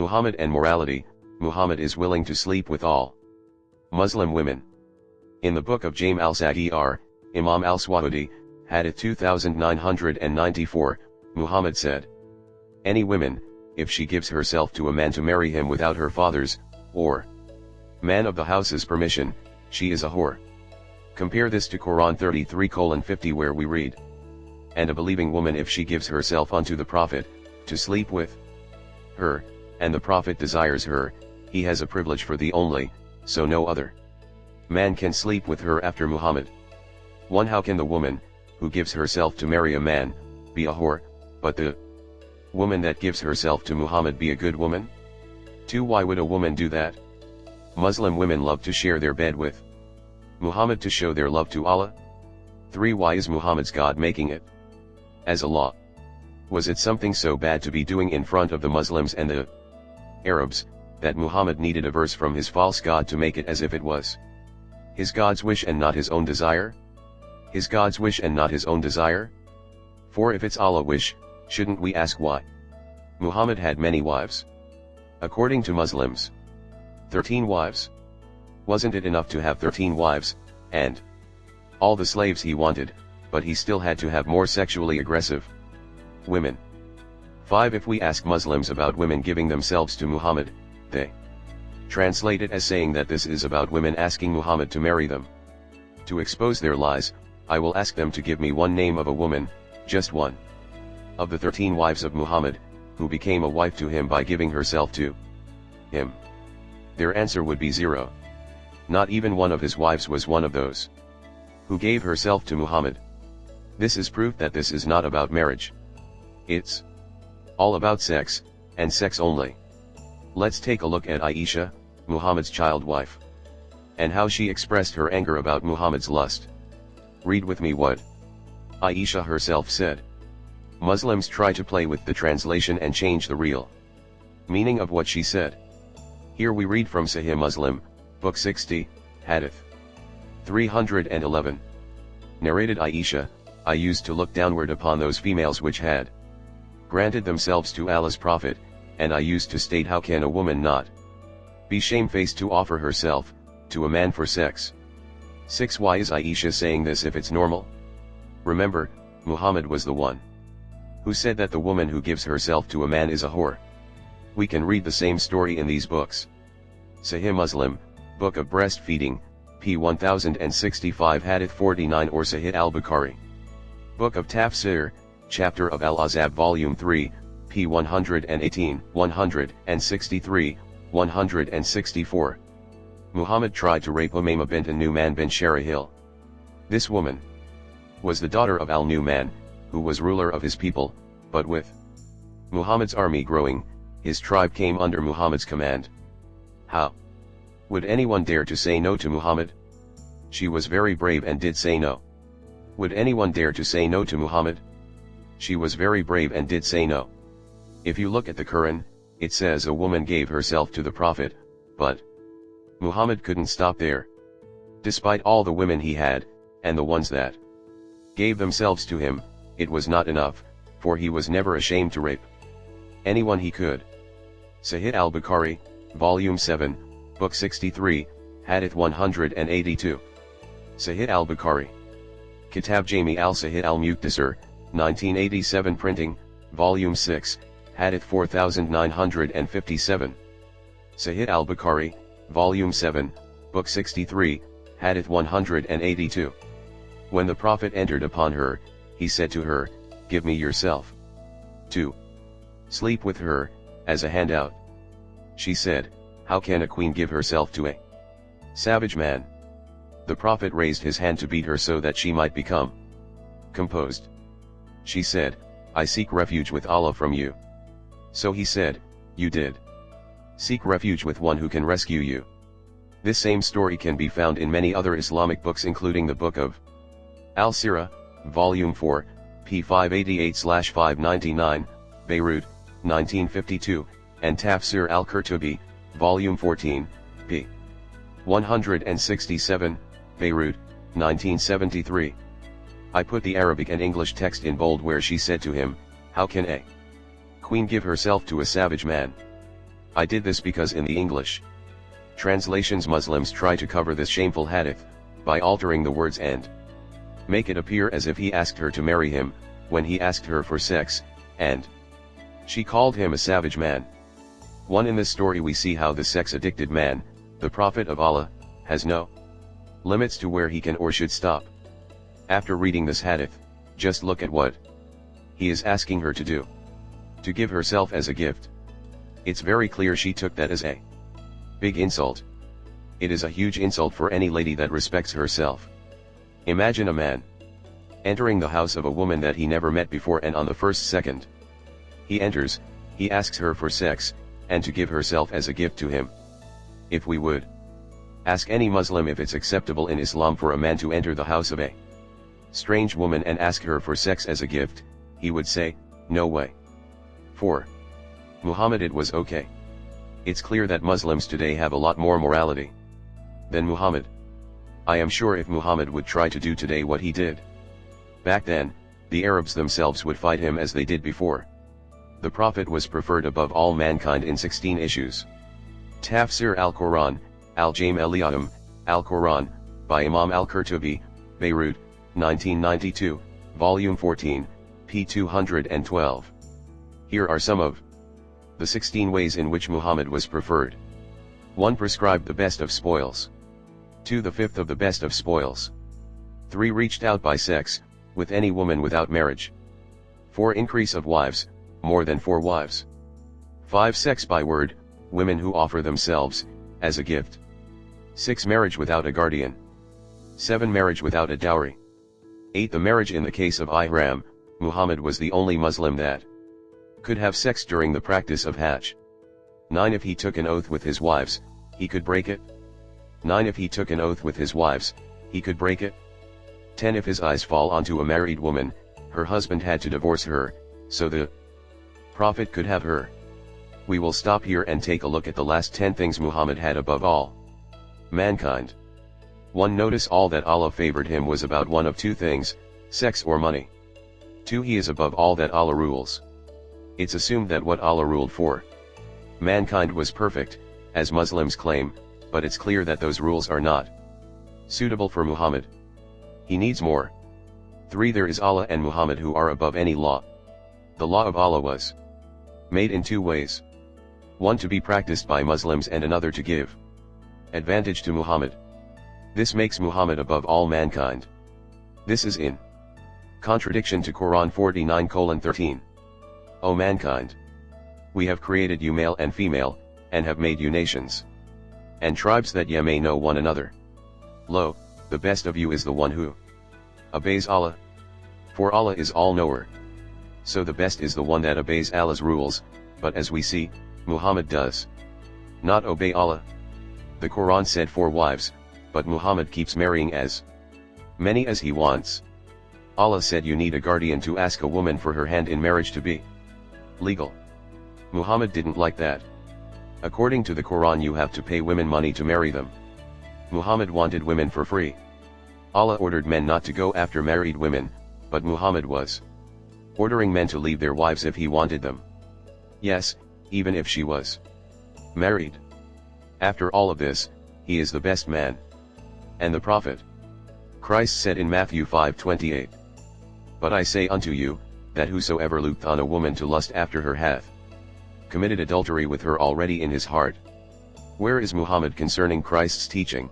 Muhammad and morality. Muhammad is willing to sleep with all Muslim women. In the book of Jami' al-Saghir, Imam al-Sawadi, Hadith 2994, Muhammad said, "Any woman, if she gives herself to a man to marry him without her father's, or man of the house's permission, she is a whore." Compare this to Quran 33:50 where we read, "And a believing woman if she gives herself unto the Prophet, to sleep with her, and the Prophet desires her, he has a privilege for thee only, so no other man can sleep with her after Muhammad." 1. How can the woman, who gives herself to marry a man, be a whore, but the woman that gives herself to Muhammad be a good woman? 2. Why would a woman do that? Muslim women love to share their bed with Muhammad to show their love to Allah. 3. Why is Muhammad's God making it as a law? Was it something so bad to be doing in front of the Muslims and the Arabs, that Muhammad needed a verse from his false God to make it as if it was his God's wish and not his own desire? His God's wish and not his own desire? 4. If it's Allah's wish, shouldn't we ask why Muhammad had many wives? According to Muslims, 13 wives. Wasn't it enough to have 13 wives, and all the slaves he wanted, but he still had to have more sexually aggressive women? 5. If we ask Muslims about women giving themselves to Muhammad, they translate it as saying that this is about women asking Muhammad to marry them. To expose their lies, I will ask them to give me one name of a woman, just one, of the 13 wives of Muhammad, who became a wife to him by giving herself to him. Their answer would be 0. Not even one of his wives was one of those who gave herself to Muhammad. This is proof that this is not about marriage. It's all about sex, and sex only. Let's take a look at Aisha, Muhammad's child wife, and how she expressed her anger about Muhammad's lust. Read with me what Aisha herself said. Muslims try to play with the translation and change the real meaning of what she said. Here we read from Sahih Muslim, Book 60, Hadith 311. Narrated Aisha, I used to look downward upon those females which had granted themselves to Allah's Prophet, and I used to state, how can a woman not be shamefaced to offer herself to a man for sex? 6. Why is Aisha saying this if it's normal? Remember, Muhammad was the one who said that the woman who gives herself to a man is a whore. We can read the same story in these books. Sahih Muslim, Book of Breastfeeding, p. 1065 Hadith 49, or Sahih al-Bukhari, Book of Tafsir, Chapter of Al-Azab Volume 3, p. 118, 163, 164. Muhammad tried to rape Umayma bint Nu'man bin Sharahil. This woman was the daughter of al-Nu'man, who was ruler of his people, but with Muhammad's army growing, his tribe came under Muhammad's command. How would anyone dare to say no to Muhammad? She was very brave and did say no. Would anyone dare to say no to Muhammad? She was very brave and did say no. If you look at the Quran, it says a woman gave herself to the Prophet, but Muhammad couldn't stop there. Despite all the women he had, and the ones that gave themselves to him, it was not enough, for he was never ashamed to rape anyone he could. Sahih al-Bukhari, Volume 7, Book 63, Hadith 182. Sahih al-Bukhari. Kitab Jami' al-Sahih al-Muqtasar, 1987 printing, Volume 6, Hadith 4957. Sahih al-Bukhari, Volume 7, Book 63, Hadith 182. When the Prophet entered upon her, he said to her, "Give me yourself to sleep with her, as a handout." She said, "How can a queen give herself to a savage man?" The Prophet raised his hand to beat her so that she might become composed. She said, "I seek refuge with Allah from you." So he said, "You did seek refuge with one who can rescue you." This same story can be found in many other Islamic books, including the Book of Al-Sirah, Volume 4, p. 588/599, Beirut, 1952, and Tafsir al-Qurtubi, Volume 14, p. 167, Beirut, 1973. I put the Arabic and English text in bold where she said to him, "How can a queen give herself to a savage man?" I did this because in the English translations Muslims try to cover this shameful hadith, by altering the words and make it appear as if he asked her to marry him, when he asked her for sex, and she called him a savage man. In this story we see how the sex-addicted man, the Prophet of Allah, has no limits to where he can or should stop. After reading this hadith, just look at what he is asking her to do. To give herself as a gift. It's very clear she took that as a big insult. It is a huge insult for any lady that respects herself. Imagine a man entering the house of a woman that he never met before, and on the first second he enters, he asks her for sex, and to give herself as a gift to him. If we would ask any Muslim if it's acceptable in Islam for a man to enter the house of a strange woman and ask her for sex as a gift, he would say, no way. For Muhammad it was okay. It's clear that Muslims today have a lot more morality than Muhammad. I am sure if Muhammad would try to do today what he did back then, the Arabs themselves would fight him as they did before. The Prophet was preferred above all mankind in 16 issues. Tafsir al-Quran, Al-Jam' al-Iyam, Al-Quran, by Imam al-Qurtubi, Beirut, 1992, Volume 14, p. 212. Here are some of the 16 ways in which Muhammad was preferred. 1. Prescribed the best of spoils. 2. The fifth of the best of spoils. 3. Reached out by sex, with any woman without marriage. 4. Increase of wives, more than 4 wives. 5. Sex by word, women who offer themselves, as a gift. 6. Marriage without a guardian. 7. Marriage without a dowry. 8. The marriage in the case of Ihram, Muhammad was the only Muslim that could have sex during the practice of Hajj. 9. If he took an oath with his wives, he could break it. 9. If he took an oath with his wives, he could break it. 10. If his eyes fall onto a married woman, her husband had to divorce her, so the Prophet could have her. We will stop here and take a look at the last 10 things Muhammad had above all mankind. 1. Notice all that Allah favored him was about one of 2 things, sex or money. 2. He is above all that Allah rules. It's assumed that what Allah ruled for mankind was perfect, as Muslims claim, but it's clear that those rules are not suitable for Muhammad. He needs more. 3. There is Allah and Muhammad who are above any law. The law of Allah was made in 2 ways. 1 to be practiced by Muslims and another to give advantage to Muhammad. This makes Muhammad above all mankind. This is in contradiction to Quran 49:13. O mankind! We have created you male and female, and have made you nations and tribes that ye may know one another. Lo, the best of you is the one who obeys Allah. For Allah is all-knower. So the best is the one that obeys Allah's rules, but as we see, Muhammad does not obey Allah. The Quran said 4 wives, but Muhammad keeps marrying as many as he wants. Allah said you need a guardian to ask a woman for her hand in marriage to be legal. Muhammad didn't like that. According to the Quran you have to pay women money to marry them. Muhammad wanted women for free. Allah ordered men not to go after married women, but Muhammad was ordering men to leave their wives if he wanted them. Yes, even if she was married. After all of this, he is the best man. And the Prophet Christ said in Matthew 5:28, But I say unto you, that whosoever looketh on a woman to lust after her hath committed adultery with her already in his heart. Where is Muhammad concerning Christ's teaching?